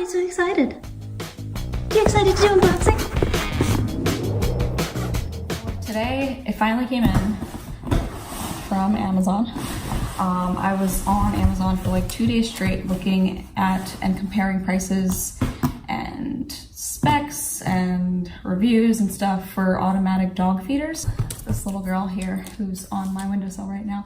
you so excited? You excited to do unboxing? Today, it finally came in from Amazon. I was on Amazon for like 2 days straight looking at and comparing prices and specs and reviews and stuff for automatic dog feeders. This little girl here who's on my windowsill right now,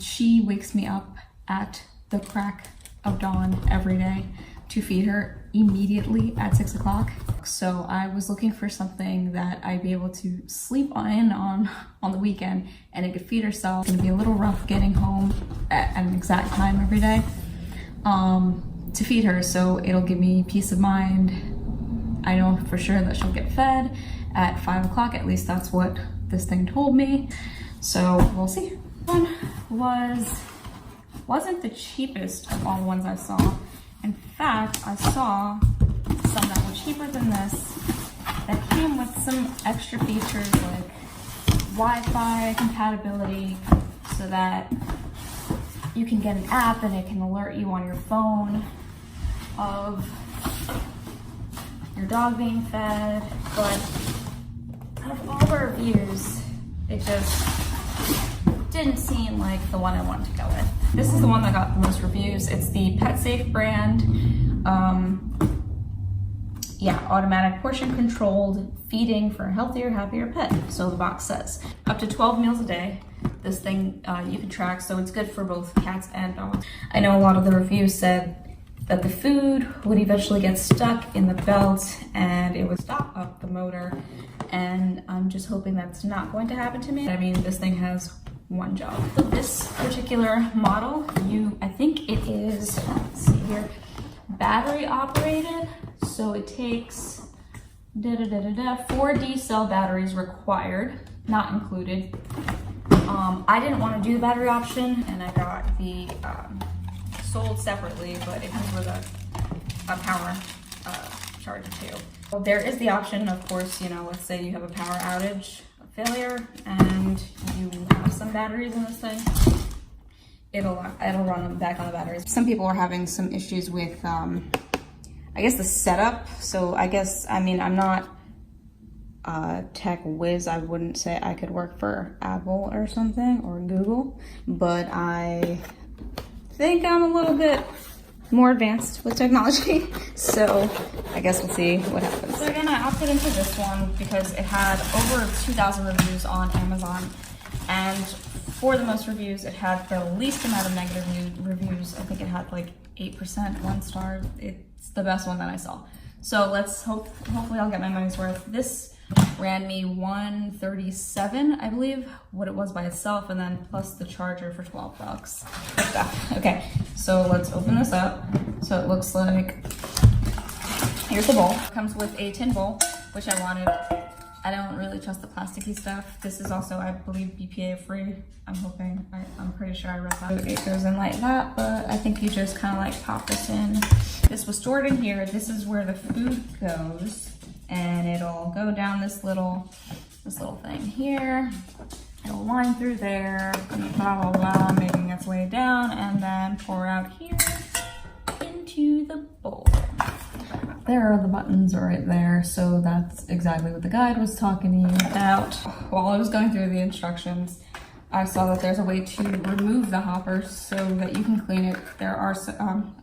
she wakes me up at the crack of dawn every day to feed her immediately at 6 o'clock. So I was looking for something that I'd be able to sleep on the weekend, and it could feed herself. It's gonna be a little rough getting home at an exact time every day to feed her, so it'll give me peace of mind. I know for sure that she'll get fed at 5 o'clock, at least that's what this thing told me. So we'll see. One wasn't the cheapest of all the ones I saw. In fact, I saw some that were cheaper than this that came with some extra features like Wi-Fi compatibility, so that you can get an app and it can alert you on your phone of your dog being fed. But out of all the reviews, it just didn't seem like the one I wanted to go with. This is the one that got the most reviews. It's the PetSafe brand. Yeah, automatic portion controlled feeding for a healthier, happier pet. So the box says up to 12 meals a day. This thing you can track, so it's good for both cats and dogs. I know a lot of the reviews said that the food would eventually get stuck in the belt and it would stop up the motor. And I'm just hoping that's not going to happen to me. I mean, this thing has one job. So this particular model, I think it is, let's see here, battery operated. So it takes 4 D cell batteries required, not included. I didn't want to do the battery option, and I got the sold separately, but it comes with a power charger too. Well, there is the option, of course, you know, let's say you have a power outage, failure, and you have some batteries in this thing, it'll run them back on the batteries. Some people are having some issues with I guess the setup. So I mean, I'm not a tech whiz. I wouldn't say I could work for Apple or something, or Google, but I think I'm a little bit more advanced with technology. So I guess we'll see what happens. So again, I opted into this one because it had over 2,000 reviews on Amazon, and for the most reviews, it had the least amount of negative reviews. I think it had like 8%, 1 star. It's the best one that I saw. So let's hopefully I'll get my money's worth. This ran me $137, I believe, what it was by itself, and then plus the charger for $12. Like that. Okay, so let's open this up. So it looks like, here's the bowl. It comes with a tin bowl, which I wanted. I don't really trust the plasticky stuff. This is also, I believe, BPA free. I'm hoping. I'm pretty sure I read that. It goes in like that, but I think you just kind of like pop this in. This was stored in here. This is where the food goes, and it'll go down this little thing here. It'll line through there, blah, blah, blah, making its way down, and then pour out here into the bowl. There are the buttons right there, so that's exactly what the guide was talking to you about. While I was going through the instructions, I saw that there's a way to remove the hopper so that you can clean it. There are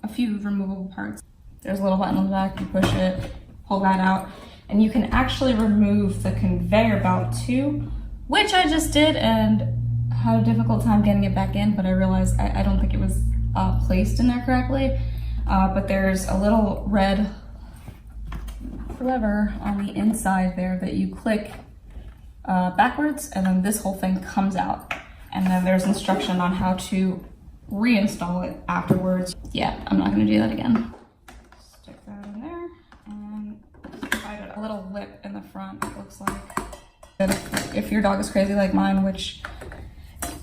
a few removable parts. There's a little button on the back, you push it, pull that out, and you can actually remove the conveyor belt too, which I just did and had a difficult time getting it back in, but I realized I don't think it was placed in there correctly. But there's a little red lever on the inside there that you click backwards, and then this whole thing comes out, and then there's instruction on how to reinstall it afterwards. Yeah, I'm not going to do that again. Stick that in there and provide a little lip in the front, it looks like. If your dog is crazy like mine, which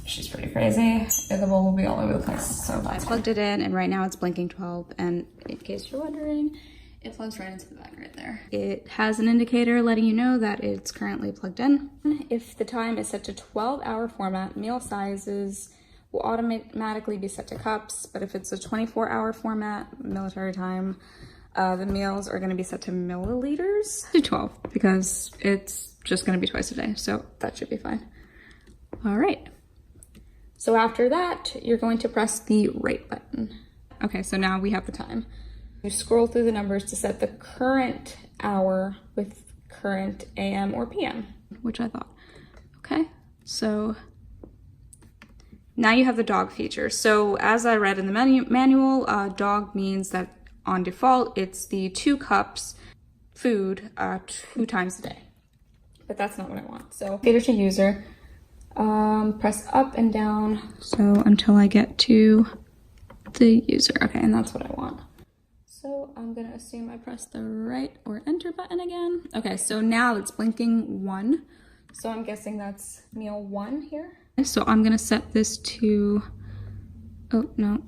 she's pretty crazy, the bowl will be all over the place. So I plugged it in, and right now it's blinking 12, and in case you're wondering, it plugs right into the back right there. It has an indicator letting you know that it's currently plugged in. If the time is set to 12-hour format, meal sizes will automatically be set to cups, but if it's a 24-hour format, military time, The meals are gonna be set to milliliters. Do 12 because it's just gonna be twice a day, so that should be fine. All right. So after that, you're going to press the right button. Okay, so now we have the time. You scroll through the numbers to set the current hour with current AM or PM, which I thought. Okay, so now you have the dog feature. So as I read in the manual, dog means that on default, it's the 2 cups food 2 times a day. But that's not what I want. So feeder to user, press up and down. So until I get to the user. Okay, and that's what I want. So I'm gonna assume I press the right or enter button again. Okay, so now it's blinking 1. So I'm guessing that's meal 1 here. So I'm gonna set this to, oh no,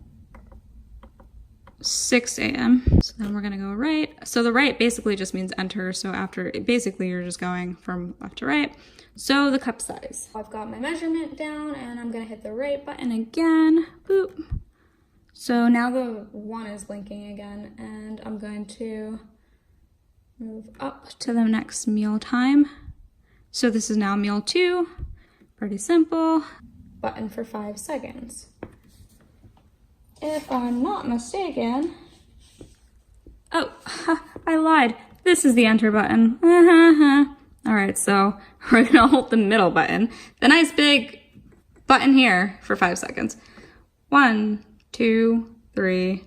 6 a.m. So then we're gonna go right. So the right basically just means enter. So after, basically you're just going from left to right. So the cup size. I've got my measurement down and I'm gonna hit the right button again, boop. So now the 1 is blinking again and I'm going to move up to the next meal time. So this is now meal 2, pretty simple. Button for 5 seconds. If I'm not mistaken, oh, I lied. This is the enter button. All right, so we're gonna hold the middle button, the nice big button here for 5 seconds. 1, 2, 3,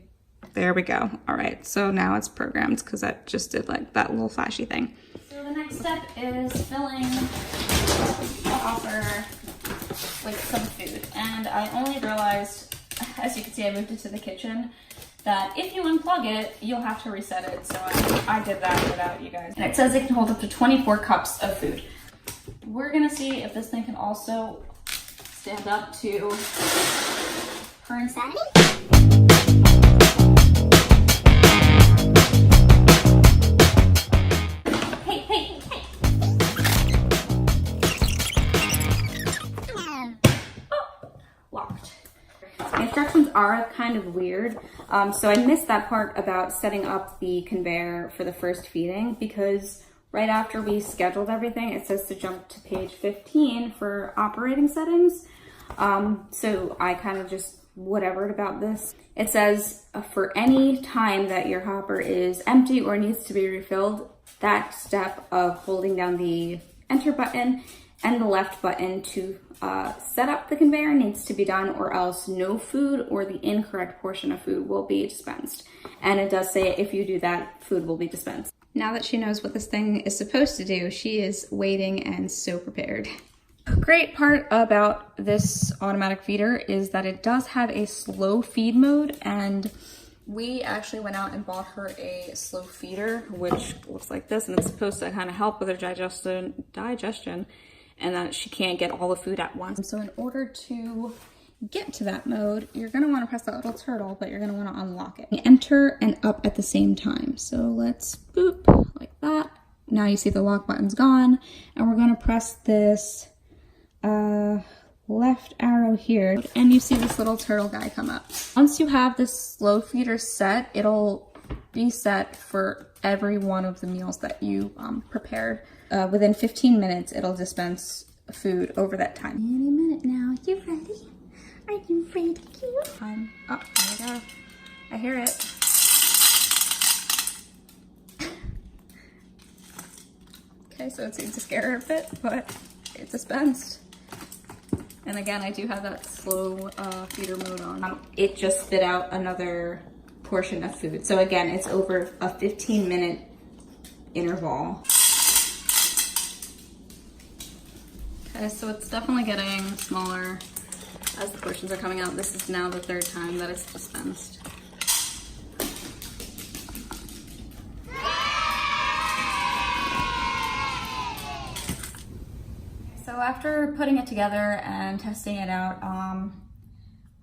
there we go. All right, so now it's programmed because that just did like that little flashy thing. So the next step is filling the hopper with some food. And I only realized, as you can see, I moved it to the kitchen, that if you unplug it, you'll have to reset it. So I did that without you guys. And it says it can hold up to 24 cups of food. We're gonna see if this thing can also stand up to her insanity. Instructions are kind of weird, so I missed that part about setting up the conveyor for the first feeding, because right after we scheduled everything, it says to jump to page 15 for operating settings. So I kind of just whatevered about this. It says for any time that your hopper is empty or needs to be refilled, that step of holding down the enter button and the left button to set up the conveyor needs to be done, or else no food or the incorrect portion of food will be dispensed. And it does say if you do that, food will be dispensed. Now that she knows what this thing is supposed to do, she is waiting and so prepared. A great part about this automatic feeder is that it does have a slow feed mode, and we actually went out and bought her a slow feeder, which looks like this, and it's supposed to kind of help with her digestion, and that she can't get all the food at once. So in order to get to that mode, you're gonna wanna press that little turtle, but you're gonna wanna unlock it. Enter and up at the same time. So let's boop, like that. Now you see the lock button's gone, and we're gonna press this left arrow here, and you see this little turtle guy come up. Once you have this slow feeder set, it'll be set for every one of the meals that you prepared. Within 15 minutes, it'll dispense food over that time. Any minute now. You ready? Are you ready? Time. Oh, there we go. I hear it. Okay, so it seems to scare her a bit, but it's dispensed. And again, I do have that slow feeder mode on. It just spit out another portion of food. So again, it's over a 15-minute interval. Okay, so it's definitely getting smaller as the portions are coming out. This is now the 3rd time that it's dispensed. So after putting it together and testing it out,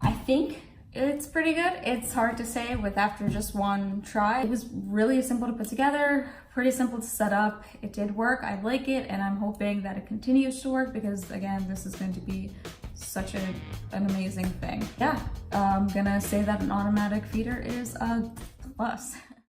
I think it's pretty good. It's hard to say with after just one try. It was really simple to put together, pretty simple to set up. It did work. I like it, and I'm hoping that it continues to work because, again, this is going to be such an amazing thing. Yeah, I'm gonna say that an automatic feeder is a plus.